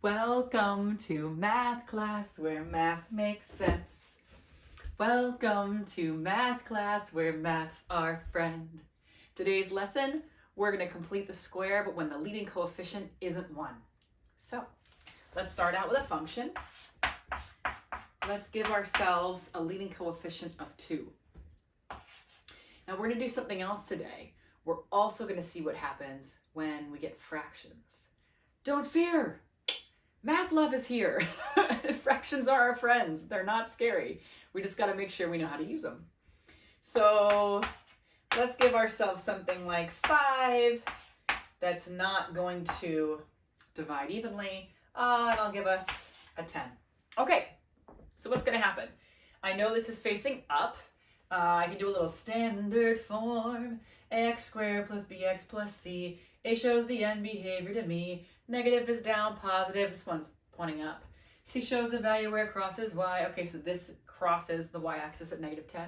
Welcome to math class where math makes sense. Welcome to math class where math's our friend. Today's lesson, we're going to complete the square, but when the leading coefficient isn't 1. So, let's start out with a function. Let's give ourselves a leading coefficient of 2. Now we're going to do something else today. We're also going to see what happens when we get fractions. Don't fear! Math love is here. Fractions are our friends. They're not scary. We just got to make sure we know how to use them. So let's give ourselves something like 5 that's not going to divide evenly. And I'll give us a 10. Okay, so what's going to happen? I know this is facing up. I can do a little standard form. X squared plus bx plus c. A shows the end behavior to me. Negative is down, positive. This one's pointing up. C shows the value where it crosses y. Okay, so this crosses the y-axis at negative 10.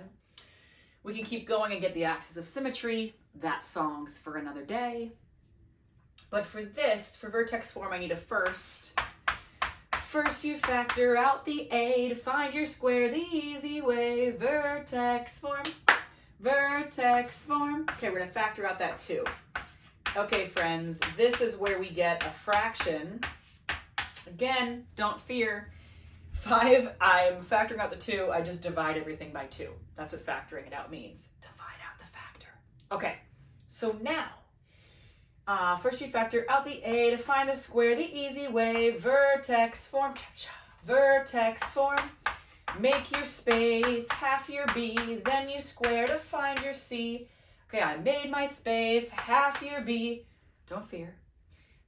We can keep going and get the axis of symmetry. That's songs for another day. But for this, for vertex form, I need a first. First you factor out the a to find your square the easy way. Vertex form. Vertex form. Okay, we're going to factor out that 2. Okay, friends, this is where we get a fraction. Again, don't fear. 5, I'm factoring out the 2. I just divide everything by 2. That's what factoring it out means. Divide out the factor. Okay, so now, first you factor out the a to find the square the easy way. Vertex form. Vertex form. Make your space, half your b, then you square to find your c. Okay, I made my space, half your b. Don't fear.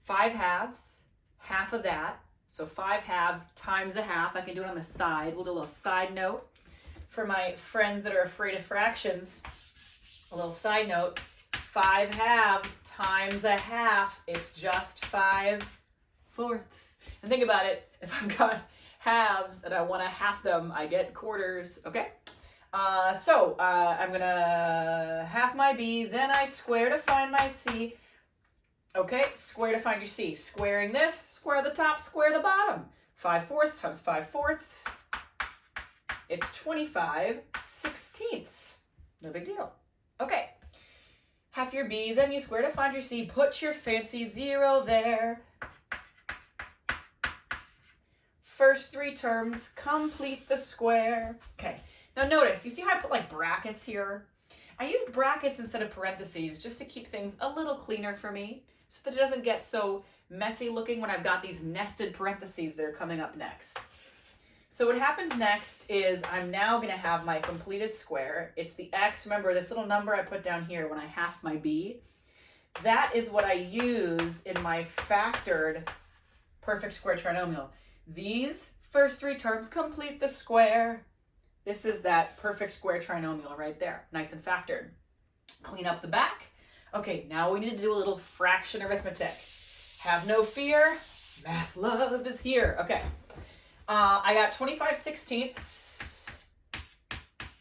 5 halves, half of that. So 5 halves times a half. I can do it on the side. We'll do a little side note. For my friends that are afraid of fractions, a little side note. 5 halves times a half, it's just 5/4. And think about it, if I've got halves and I want to half them, I get quarters, okay? I'm gonna half my b, then I square to find my c. Okay, square to find your c. Squaring this, square the top, square the bottom. 5/4 times 5/4. It's 25/16. No big deal. Okay, half your b, then you square to find your c. Put your fancy 0 there. First 3 terms, complete the square. Okay. Now notice, you see how I put like brackets here? I used brackets instead of parentheses just to keep things a little cleaner for me so that it doesn't get so messy looking when I've got these nested parentheses that are coming up next. So what happens next is I'm now going to have my completed square. It's the x. Remember this little number I put down here when I half my b? That is what I use in my factored perfect square trinomial. These first 3 terms complete the square. This is that perfect square trinomial right there, nice and factored. Clean up the back. Okay, now we need to do a little fraction arithmetic. Have no fear, math love is here. Okay, I got 25/16.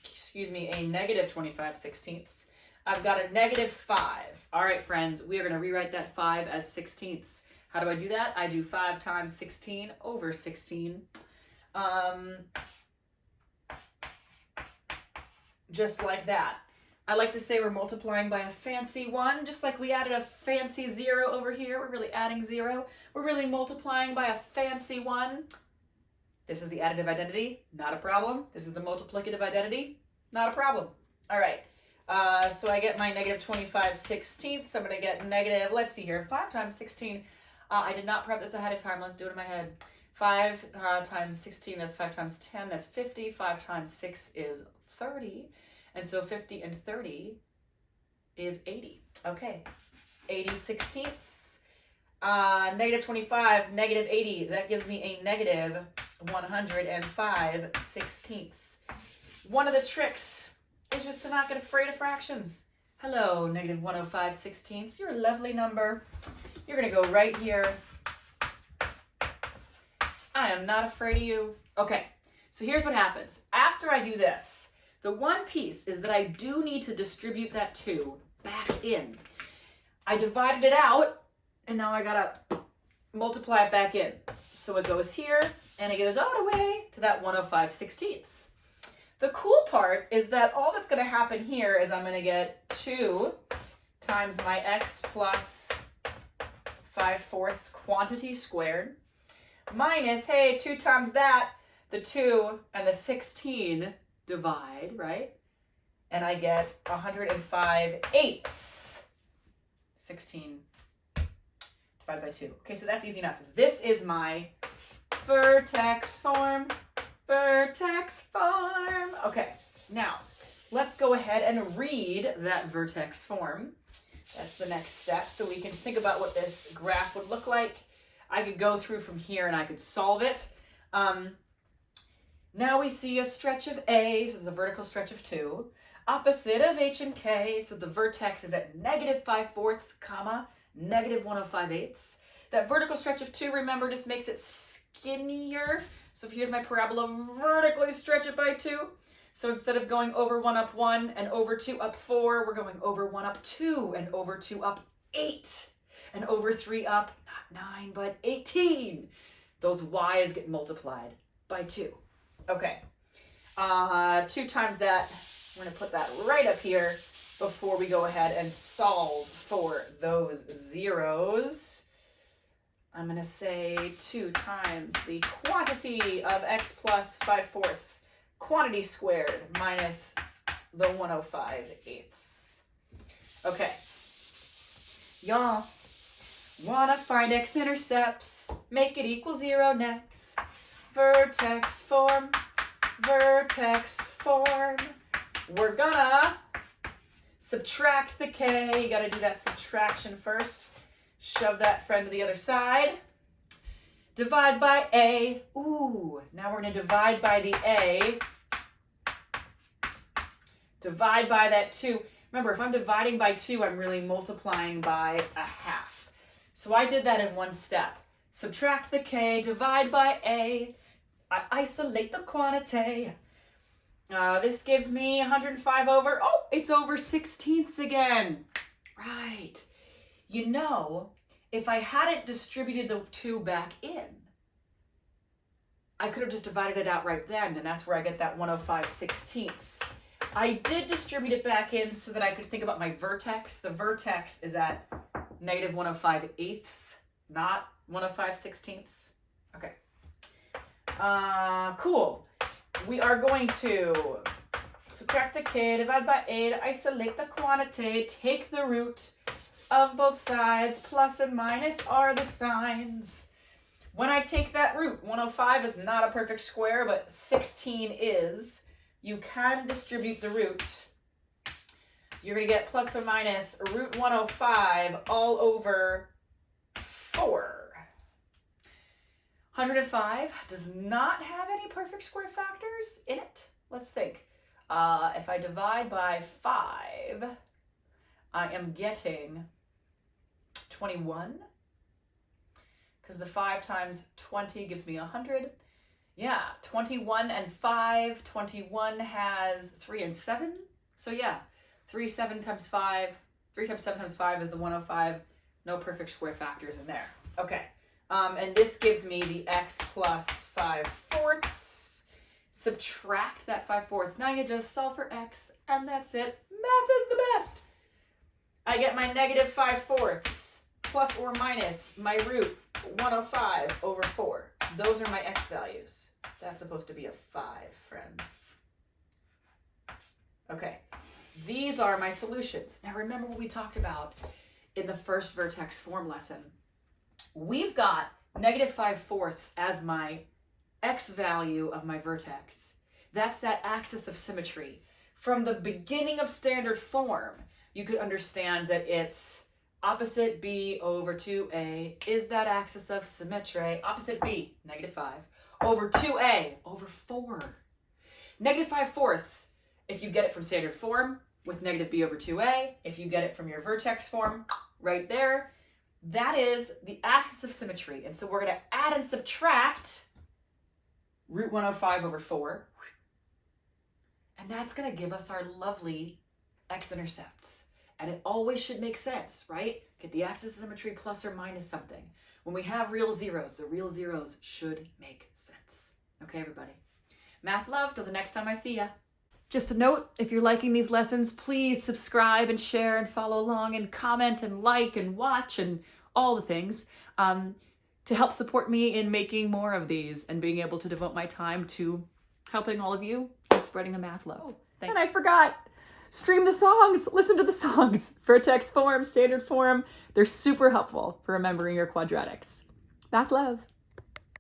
Excuse me, a negative 25/16. I've got a negative 5. All right, friends, we are going to rewrite that 5 as 16ths. How do I do that? I do 5 times 16 over 16. Just like that. I like to say we're multiplying by a fancy 1, just like we added a fancy 0 over here. We're really adding 0. We're really multiplying by a fancy 1. This is the additive identity, not a problem. This is the multiplicative identity, not a problem. All right, so I get my negative 25/16. I'm going to get negative, let's see here, 5 times 16. I did not prep this ahead of time. Let's do it in my head. 5 times 16, that's 5 times 10, that's 50. 5 times 6 is 30. And so 50 and 30 is 80. Okay, 80/16. Negative 25, negative 80. That gives me a negative 105/16. One of the tricks is just to not get afraid of fractions. Hello, negative 105/16. You're a lovely number. You're going to go right here. I am not afraid of you. Okay, so here's what happens. After I do this, the one piece is that I do need to distribute that 2 back in. I divided it out, and now I gotta multiply it back in. So it goes here, and it goes all the way to that 105/16. The cool part is that all that's going to happen here is I'm going to get 2 times my x plus 5/4 quantity squared minus, hey, 2 times that, the 2 and the 16 divide, right? And I get 105/8. 16 divided by 2. Okay, so that's easy enough. This is my vertex form. Vertex form. Okay, now let's go ahead and read that vertex form. That's the next step. So we can think about what this graph would look like. I could go through from here and I could solve it. Now we see a stretch of A, so it's a vertical stretch of 2. Opposite of H and K, so the vertex is at -5/4, comma, -105/8. That vertical stretch of 2, remember, just makes it skinnier. So if here's my parabola, vertically stretch it by 2. So instead of going over 1 up 1 and over 2 up 4, we're going over 1 up 2 and over 2 up 8 and over 3 up, not 9, but 18. Those y's get multiplied by 2. Okay, 2 times that, we're going to put that right up here before we go ahead and solve for those zeros. I'm going to say 2 times the quantity of x plus 5/4 quantity squared minus the 105/8. Okay. Y'all want to find x-intercepts. Make it equal 0 next. Vertex form. Vertex form. We're gonna subtract the k. You got to do that subtraction first. Shove that friend to the other side. Divide by a. Ooh, now we're going to divide by the a. Divide by that 2. Remember, if I'm dividing by 2, I'm really multiplying by a half. So I did that in one step. Subtract the k, divide by a. I isolate the quantity. This gives me 105 over, it's over 16ths again. Right. You know, if I hadn't distributed the 2 back in, I could have just divided it out right then, and that's where I get that 105/16. I did distribute it back in so that I could think about my vertex. The vertex is at -105/8, not 105/16. Okay. Cool. We are going to subtract the k, divide by 8, isolate the quantity, take the root of both sides, plus and minus are the signs. When I take that root, 105 is not a perfect square, but 16 is. You can distribute the root. You're going to get plus or minus root 105 all over 4. 105 does not have any perfect square factors in it. Let's think. If I divide by 5, I am getting 21, because the 5 times 20 gives me 100. Yeah, 21 and 5. 21 has 3 and 7. So yeah, 3 7 times 5. 3 times 7 times 5 is the 105. No perfect square factors in there. Okay, and this gives me the x plus 5/4. Subtract that 5/4. Now you just solve for x, and that's it. Math is the best. I get my -5/4 plus or minus my root 105 over 4. Those are my x values. That's supposed to be a 5, friends. Okay, these are my solutions. Now remember what we talked about in the first vertex form lesson. We've got -5/4 as my x value of my vertex. That's that axis of symmetry. From the beginning of standard form, you could understand that it's opposite b over 2a is that axis of symmetry. Opposite b, -5, over 2a over 4. -5/4, if you get it from standard form, with -b over 2a. If you get it from your vertex form, right there, that is the axis of symmetry. And so we're going to add and subtract root 105 over 4. And that's going to give us our lovely x-intercepts. And it always should make sense, right? Get the axis of symmetry plus or minus something. when we have real zeros, the real zeros should make sense. Okay, everybody? Math love, till the next time I see ya. Just a note, if you're liking these lessons, please subscribe and share and follow along and comment and like and watch and all the things to help support me in making more of these and being able to devote my time to helping all of you and spreading the math love. Thanks. And I forgot, stream the songs, listen to the songs. Vertex Form, Standard Form, they're super helpful for remembering your quadratics. Math love.